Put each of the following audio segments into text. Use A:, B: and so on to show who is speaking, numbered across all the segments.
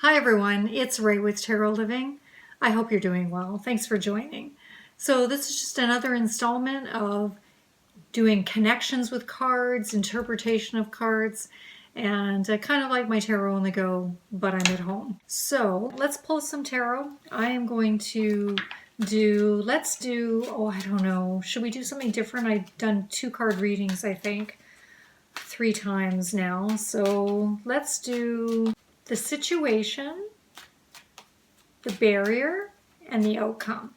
A: Hi everyone, it's Ray with Tarot Living. I hope you're doing well. Thanks for joining. So this is just another installment of doing connections with cards, interpretation of cards, and kind of like my tarot on the go, but I'm at home. So let's pull some tarot. I am going to oh, I don't know, should we do something different? I've done 2 card readings, I think, 3 times now. So let's do the situation, the barrier, and the outcome.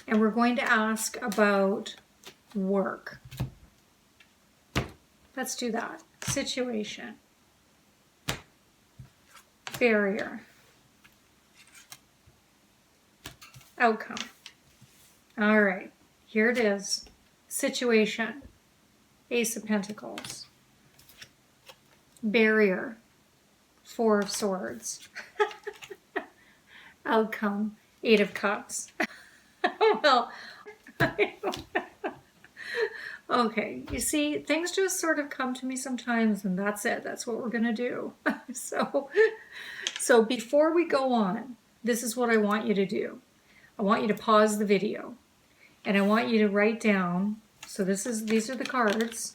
A: And we're going to ask about work. Let's do that. Situation, barrier, outcome. All right, here it is. Situation, Ace of Pentacles. Barrier, 4 of Swords. Outcome, 8 of Cups. Well, okay, you see, things just sort of come to me sometimes, and that's it. That's what we're going to do. So before we go on, this is what I want you to do. I want you to pause the video, and I want you to write down, so these are the cards.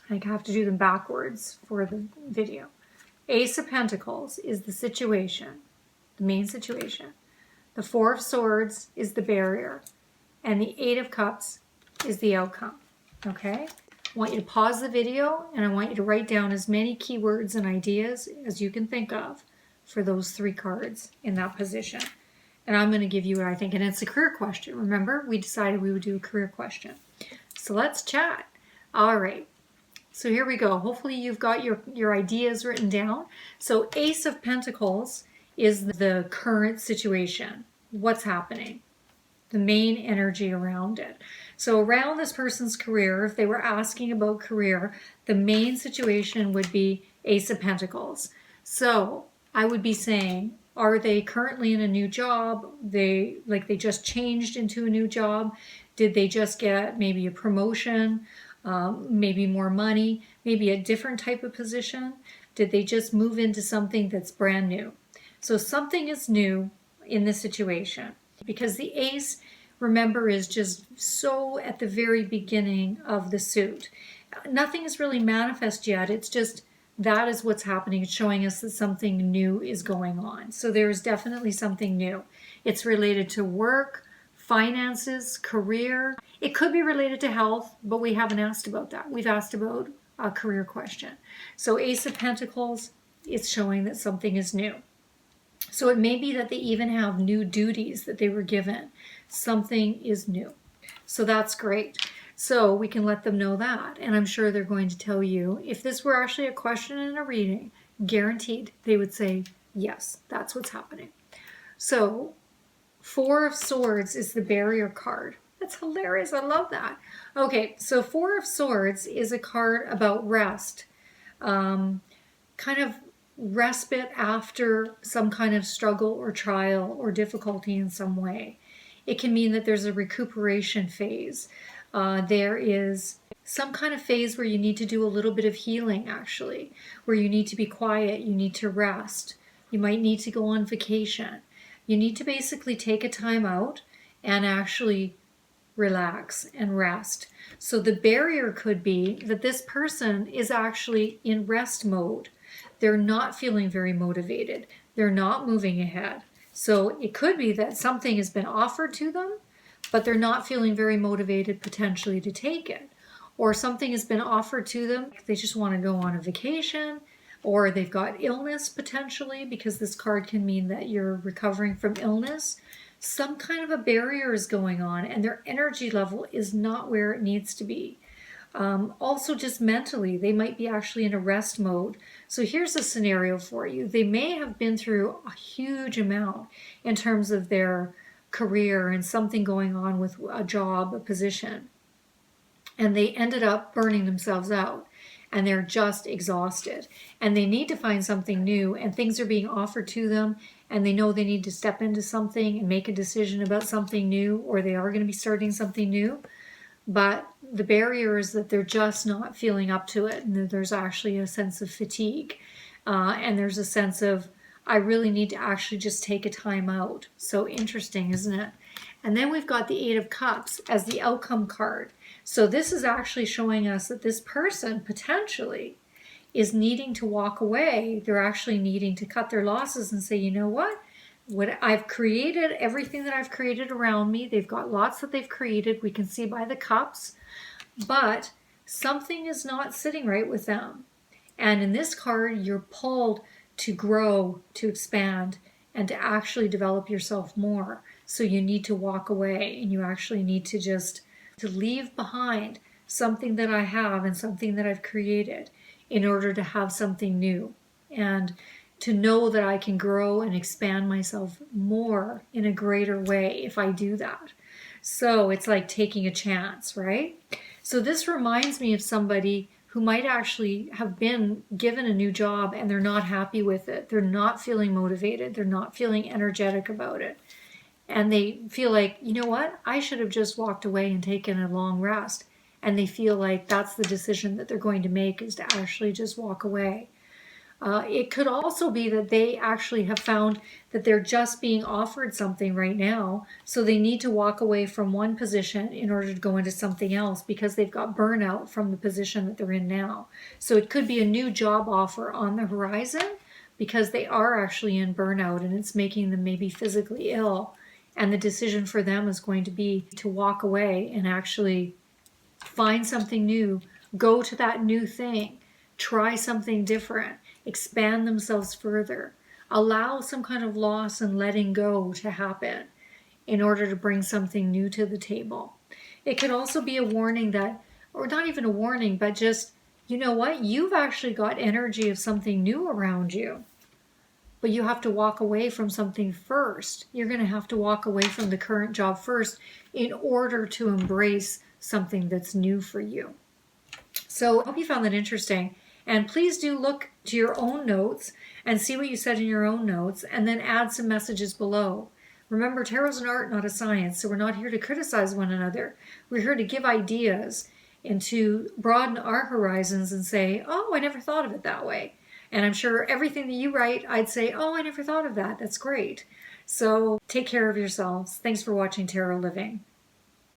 A: I have to do them backwards for the video. Ace of Pentacles is the situation, the main situation. The 4 of Swords is the barrier, and the 8 of Cups is the outcome, okay? I want you to pause the video, and I want you to write down as many keywords and ideas as you can think of for those 3 cards in that position. And I'm going to give you what I think, and it's a career question. Remember, we decided we would do a career question. So let's chat. All right. So here we go. Hopefully you've got your ideas written down. So Ace of Pentacles is the current situation. What's happening? The main energy around it. So around this person's career, if they were asking about career, the main situation would be Ace of Pentacles. So I would be saying, are they currently in a new job? They just changed into a new job? Did they just get maybe a promotion? Maybe more money, maybe a different type of position? Did they just move into something that's brand new? So something is new in this situation, because the ace, remember, is just so at the very beginning of the suit. Nothing is really manifest yet. It's just that is what's happening. It's showing us that something new is going on. So there's definitely something new. It's related to work, finances, career. It could be related to health, but we haven't asked about that. We've asked about a career question. So Ace of Pentacles, it's showing that something is new. So it may be that they even have new duties that they were given. Something is new. So that's great. So we can let them know that. And I'm sure they're going to tell you, if this were actually a question in a reading, guaranteed they would say, yes, that's what's happening. So 4 of Swords is the barrier card. That's hilarious. I love that. Okay, so 4 of Swords is a card about rest. Kind of respite after some kind of struggle or trial or difficulty in some way. It can mean that there's a recuperation phase. There is some kind of phase where you need to do a little bit of healing, actually, where you need to be quiet, you need to rest. You might need to go on vacation. You need to basically take a time out and actually relax and rest. So the barrier could be that this person is actually in rest mode. They're not feeling very motivated. They're not moving ahead. So it could be that something has been offered to them, but they're not feeling very motivated potentially to take it. Or something has been offered to them. They just want to go on a vacation, or they've got illness potentially, because this card can mean that you're recovering from illness. Some kind of a barrier is going on, and their energy level is not where it needs to be. Also, just mentally, they might be actually in a rest mode. So here's a scenario for you. They may have been through a huge amount in terms of their career and something going on with a job, a position, and they ended up burning themselves out, and they're just exhausted, and they need to find something new, and things are being offered to them, and they know they need to step into something and make a decision about something new, or they are going to be starting something new. But the barrier is that they're just not feeling up to it, and that there's actually a sense of fatigue. And there's a sense of, I really need to actually just take a time out. So interesting, isn't it? And then we've got the Eight of Cups as the outcome card. So this is actually showing us that this person potentially is needing to walk away. They're actually needing to cut their losses and say, you know what I've created, everything that I've created around me, they've got lots that they've created. We can see by the cups, but something is not sitting right with them. And in this card, you're pulled to grow, to expand, and to actually develop yourself more. So you need to walk away, and you actually need to just to leave behind something that I have and something that I've created in order to have something new, and to know that I can grow and expand myself more in a greater way if I do that. So it's like taking a chance, right? So this reminds me of somebody who might actually have been given a new job and they're not happy with it. They're not feeling motivated. They're not feeling energetic about it. And they feel like, you know what? I should have just walked away and taken a long rest. And they feel like that's the decision that they're going to make, is to actually just walk away. It could also be that they actually have found that they're just being offered something right now, so they need to walk away from one position in order to go into something else because they've got burnout from the position that they're in now. So it could be a new job offer on the horizon because they are actually in burnout and it's making them maybe physically ill. And the decision for them is going to be to walk away and actually find something new, go to that new thing, try something different, expand themselves further, allow some kind of loss and letting go to happen in order to bring something new to the table. It could also be a warning that, or not even a warning, but just, you know what, you've actually got energy of something new around you, but you have to walk away from something first. You're going to have to walk away from the current job first in order to embrace something that's new for you. So I hope you found that interesting. And please do look to your own notes and see what you said in your own notes, and then add some messages below. Remember, tarot's an art, not a science, so we're not here to criticize one another. We're here to give ideas and to broaden our horizons and say, oh, I never thought of it that way. And I'm sure everything that you write, I'd say, oh, I never thought of that. That's great. So take care of yourselves. Thanks for watching Tarot Living.